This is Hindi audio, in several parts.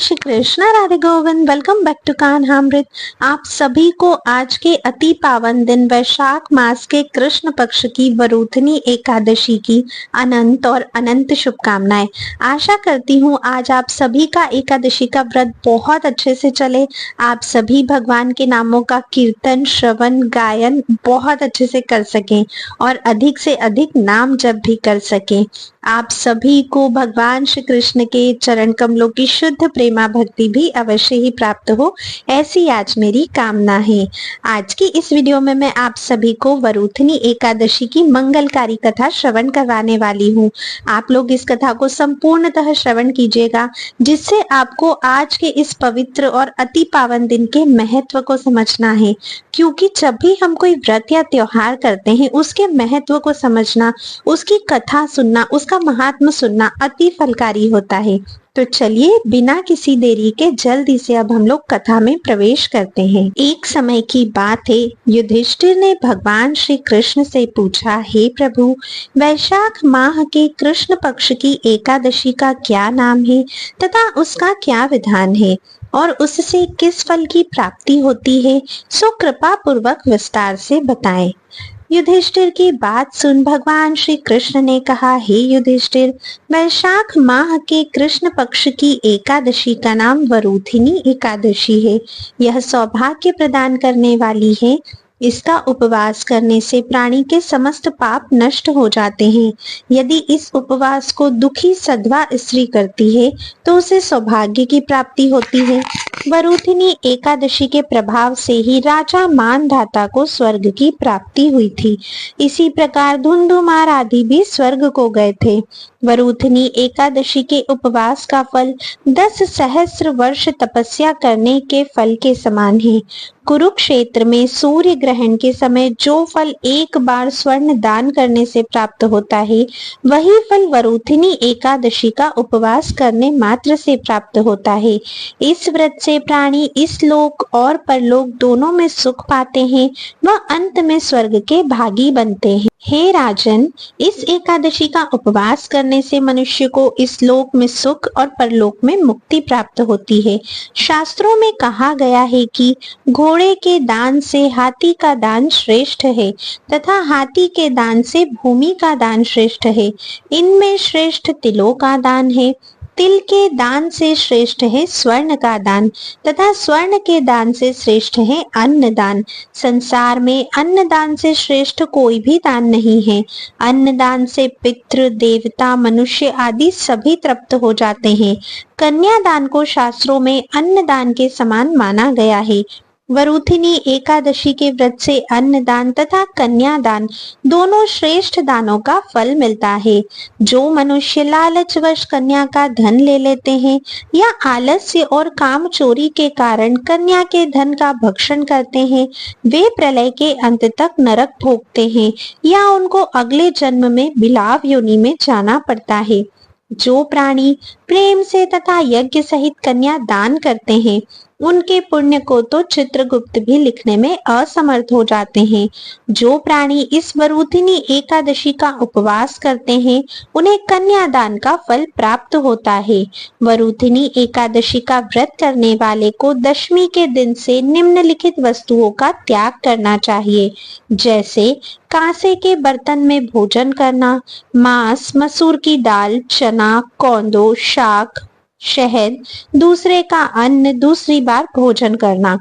Shri Krishna, Radhe Govind. Welcome back to Kanhamrit. आप सभी को आज के अति पावन दिन वैशाख मास के कृष्ण पक्ष की वरूथनी एकादशी की अनंत और अनंत शुभकामनाएं। आशा करती हूँ आज आप सभी का एकादशी का व्रत बहुत अच्छे से चले। आप सभी भगवान के नामों का कीर्तन, श्रवण, गायन बहुत अच्छे से कर सकें और अधिक से अधिक नाम जप भी कर सकें। आप सभी को भगवान श्री कृष्ण के चरण कमलों की शुद्ध प्रेमा भक्ति भी अवश्य ही प्राप्त हो, ऐसी आज मेरी कामना है। आज की इस वीडियो में मैं आप सभी को वरूथनी एकादशी की मंगलकारी कथा श्रवण करवाने वाली हूँ। आप लोग इस कथा को संपूर्णतः श्रवण कीजिएगा, जिससे आपको आज के इस पवित्र और अति पावन दिन के महत्व को समझना है। क्योंकि जब भी हम कोई व्रत या त्योहार करते हैं, उसके महत्व को समझना, उसकी कथा सुनना, उसका महात्म सुनना अति फलकारी होता है। तो चलिए बिना किसी देरी के जल्दी से अब हम लोग कथा में प्रवेश करते हैं। एक समय की बात है, युधिष्ठिर ने भगवान श्री कृष्ण से पूछा, हे प्रभु, वैशाख माह के कृष्ण पक्ष की एकादशी का क्या नाम है तथा उसका क्या विधान है और उससे किस फल की प्राप्ति होती है, सो कृपा पूर्वक विस्तार से बताएं। युधिष्ठिर की बात सुन भगवान श्री कृष्ण ने कहा, हे युधिष्ठिर, वैशाख माह के कृष्ण पक्ष की एकादशी का नाम वरूथिनी एकादशी है। यह सौभाग्य प्रदान करने वाली है। इसका उपवास करने से प्राणी के समस्त पाप नष्ट हो जाते हैं। यदि इस उपवास को दुखी सधवा स्त्री करती है तो उसे सौभाग्य की प्राप्ति होती है। वरूथिनी एकादशी के प्रभाव से ही राजा मानधाता को स्वर्ग की प्राप्ति हुई थी। इसी प्रकार धुंधुमार आदि भी स्वर्ग को गए थे। वरूथिनी एकादशी के उपवास का फल 10 सहस्र वर्ष तपस्या करने के फल के समान है। कुरुक्षेत्र में सूर्य ग्रहण के समय जो फल एक बार स्वर्ण दान करने से प्राप्त होता है, वही फल वरूथिनी एकादशी का उपवास करने मात्र से प्राप्त होता है। इस व्रत से प्राणी इस लोक और परलोक दोनों में सुख पाते हैं व अंत में स्वर्ग के भागी बनते हैं। हे राजन, इस एकादशी का उपवास करने से मनुष्य को इस लोक में सुख और परलोक में मुक्ति प्राप्त होती है। शास्त्रों में कहा गया है कि घोड़े के दान से हाथी का दान श्रेष्ठ है तथा हाथी के दान से भूमि का दान श्रेष्ठ है। इनमें श्रेष्ठ तिलों का दान है। तिल के दान से श्रेष्ठ है स्वर्ण का दान तथा स्वर्ण के दान से श्रेष्ठ है अन्न दान। संसार में अन्न दान से श्रेष्ठ कोई भी दान नहीं है। अन्न दान से पितृ, देवता, मनुष्य आदि सभी तृप्त हो जाते हैं। कन्या दान को शास्त्रों में अन्न दान के समान माना गया है। वरूथिनी एकादशी के व्रत से अन्न दान तथा कन्यादान दोनों श्रेष्ठ दानों का फल मिलता है। जो मनुष्य लालचवश कन्या का धन ले लेते हैं या आलस्य और काम चोरी के कारण कन्या के धन का भक्षण करते हैं, वे प्रलय के अंत तक नरक भोगते हैं या उनको अगले जन्म में बिलाव योनि में जाना पड़ता है। जो प्राणी प्रेम से तथा यज्ञ सहित कन्या दान करते हैं, उनके पुण्य को तो चित्रगुप्त भी लिखने में असमर्थ हो जाते हैं। जो प्राणी इस वरूथिनी एकादशी का उपवास करते हैं, उन्हें कन्यादान का फल प्राप्त होता है। वरूथिनी एकादशी का व्रत करने वाले को दशमी के दिन से निम्नलिखित वस्तुओं का त्याग करना चाहिए, जैसे कांसे के बर्तन में भोजन करना, मांस, मसूर की दाल, चना, कौंदो, शाक, शहद, दूसरे का अन्न दूसरी बार भोजन करना।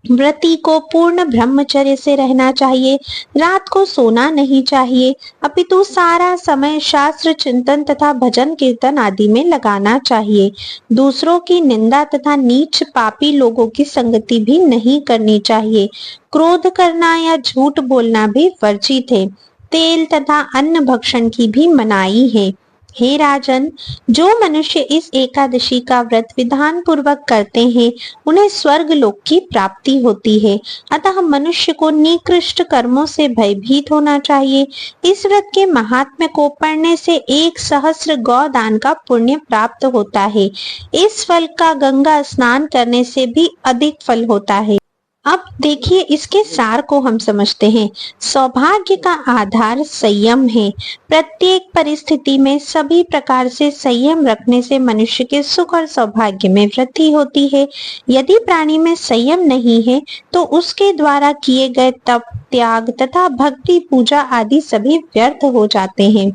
व्रती को पूर्ण ब्रह्मचर्य से रहना चाहिए। रात को सोना नहीं चाहिए, अपितु सारा समय शास्त्र चिंतन तथा भजन कीर्तन आदि में लगाना चाहिए। दूसरों की निंदा तथा नीच पापी लोगों की संगति भी नहीं करनी चाहिए। क्रोध करना या झूठ बोलना भी वर्जित है। तेल तथा अन्न भक्षण की भी मनाही है। हे राजन, जो मनुष्य इस एकादशी का व्रत विधान पूर्वक करते हैं, उन्हें स्वर्ग लोक की प्राप्ति होती है। अतः मनुष्य को निकृष्ट कर्मों से भयभीत होना चाहिए। इस व्रत के महात्म्य को पढ़ने से 1 सहस्र गौदान का पुण्य प्राप्त होता है। इस फल का गंगा स्नान करने से भी अधिक फल होता है। अब देखिए इसके सार को हम समझते हैं। सौभाग्य का आधार संयम है। प्रत्येक परिस्थिति में सभी प्रकार से संयम रखने से मनुष्य के सुख और सौभाग्य में वृद्धि होती है। यदि प्राणी में संयम नहीं है तो उसके द्वारा किए गए तप, त्याग तथा भक्ति, पूजा आदि सभी व्यर्थ हो जाते हैं।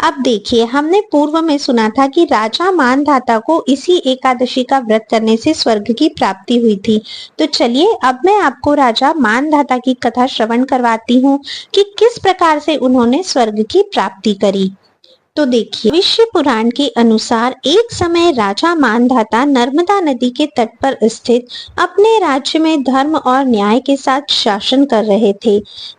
अब देखिए हमने पूर्व में सुना था कि राजा मानधाता को इसी एकादशी का व्रत करने से स्वर्ग की प्राप्ति हुई थी। तो चलिए अब मैं आपको राजा मानधाता की कथा श्रवण करवाती हूँ कि किस प्रकार से उन्होंने स्वर्ग की प्राप्ति करी। तो देखिए विश्व पुराण के अनुसार एक समय राजा मानधाता नर्मदा नदी के तट पर स्थित अपने राज्य में धर्म और न्याय के साथ शासन कर रहे थे।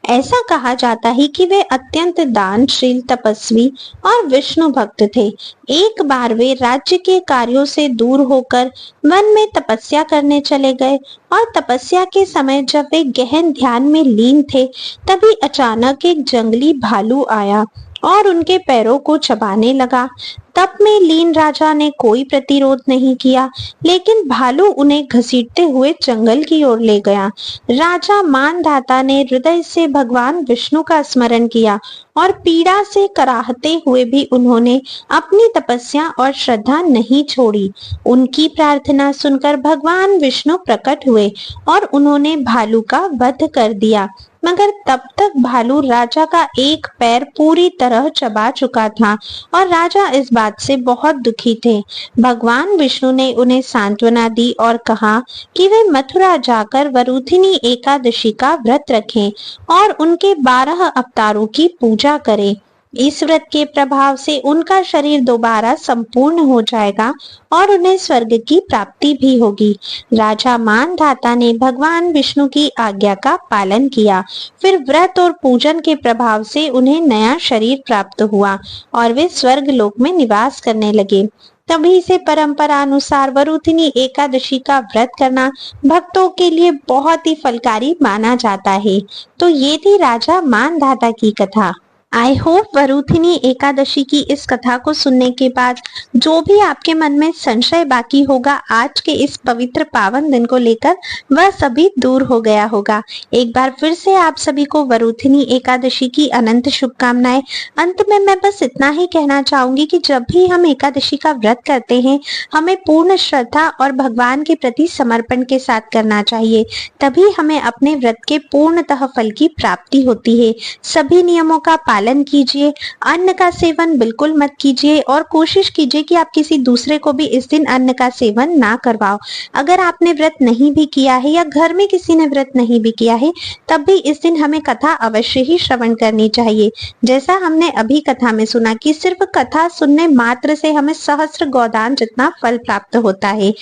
ऐसा कहा जाता है कि वे अत्यंत दानशील, तपस्वी और विष्णु भक्त थे। एक बार वे राज्य के कार्यों से दूर होकर वन में तपस्या करने चले गए और तपस्या के समय जब वे गहन ध्यान में लीन थे तभी अचानक एक जंगली भालू आया और उनके पैरों को चबाने लगा। तप में लीन राजा ने कोई प्रतिरोध नहीं किया, लेकिन भालू उन्हें घसीटते हुए जंगल की ओर ले गया। राजा मानधाता ने हृदय से भगवान विष्णु का स्मरण किया और पीड़ा से कराहते हुए भी उन्होंने अपनी तपस्या और श्रद्धा नहीं छोड़ी। उनकी प्रार्थना सुनकर भगवान विष्णु प्रकट हुए और उन्होंने भालू का वध कर दिया। मगर तब तक भालू राजा का एक पैर पूरी तरह चबा चुका था और राजा इस बात से बहुत दुखी थे। भगवान विष्णु ने उन्हें सांत्वना दी और कहा कि वे मथुरा जाकर वरुथिनी एकादशी का व्रत रखें और उनके 12 अवतारों की पूजा करें। इस व्रत के प्रभाव से उनका शरीर दोबारा संपूर्ण हो जाएगा और उन्हें स्वर्ग की प्राप्ति भी होगी। राजा मानधाता ने भगवान विष्णु की आज्ञा का पालन किया। फिर व्रत और पूजन के प्रभाव से उन्हें नया शरीर प्राप्त हुआ और वे स्वर्ग लोक में निवास करने लगे। तभी से परंपरा अनुसार वरुथिनी एकादशी का व्रत करना भक्तों के लिए बहुत ही फलकारी माना जाता है। तो ये थी राजा मानधाता की कथा। आई होप वरुथिनी एकादशी की इस कथा को सुनने के बाद जो भी आपके मन में संशय बाकी होगा आज के इस पवित्र पावन दिन को लेकर वह सभी दूर हो गया होगा। एक बार फिर से आप सभी को वरुथिनी एकादशी की अनंत शुभकामनाएं। अंत में मैं बस इतना ही कहना चाहूंगी कि जब भी हम एकादशी का व्रत करते हैं हमें पूर्ण श्रद्धा और भगवान के प्रति समर्पण के साथ करना चाहिए, तभी हमें अपने व्रत के पूर्णतः फल की प्राप्ति होती है। सभी नियमों का पालन कीजिए, अन्न का सेवन बिल्कुल मत कीजिए और कोशिश कीजिए कि आप किसी दूसरे को भी इस दिन अन्न का सेवन ना करवाओ। अगर आपने व्रत नहीं भी किया है या घर में किसी ने व्रत नहीं भी किया है तब भी इस दिन हमें कथा अवश्य ही श्रवण करनी चाहिए। जैसा हमने अभी कथा में सुना कि सिर्फ कथा सुनने मात्र से हमें सहस्त्र गोदान जितना फल प्राप्त होता है।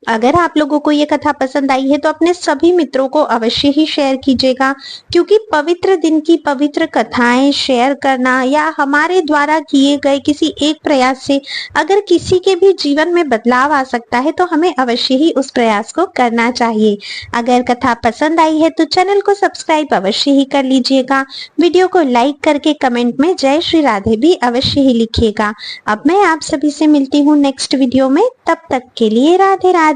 अगर आप लोगों को ये कथा पसंद आई है तो अपने सभी मित्रों को अवश्य ही शेयर कीजिएगा, क्योंकि पवित्र दिन की पवित्र कथाएं शेयर करना या हमारे द्वारा किए गए किसी एक प्रयास से अगर किसी के भी जीवन में बदलाव आ सकता है तो हमें अवश्य ही उस प्रयास को करना चाहिए। अगर कथा पसंद आई है तो चैनल को सब्सक्राइब अवश्य ही कर लीजिएगा। वीडियो को लाइक करके कमेंट में जय श्री राधे भी अवश्य ही लिखिएगा। अब मैं आप सभी से मिलती हूँ नेक्स्ट वीडियो में, तब तक के लिए राधे राधे।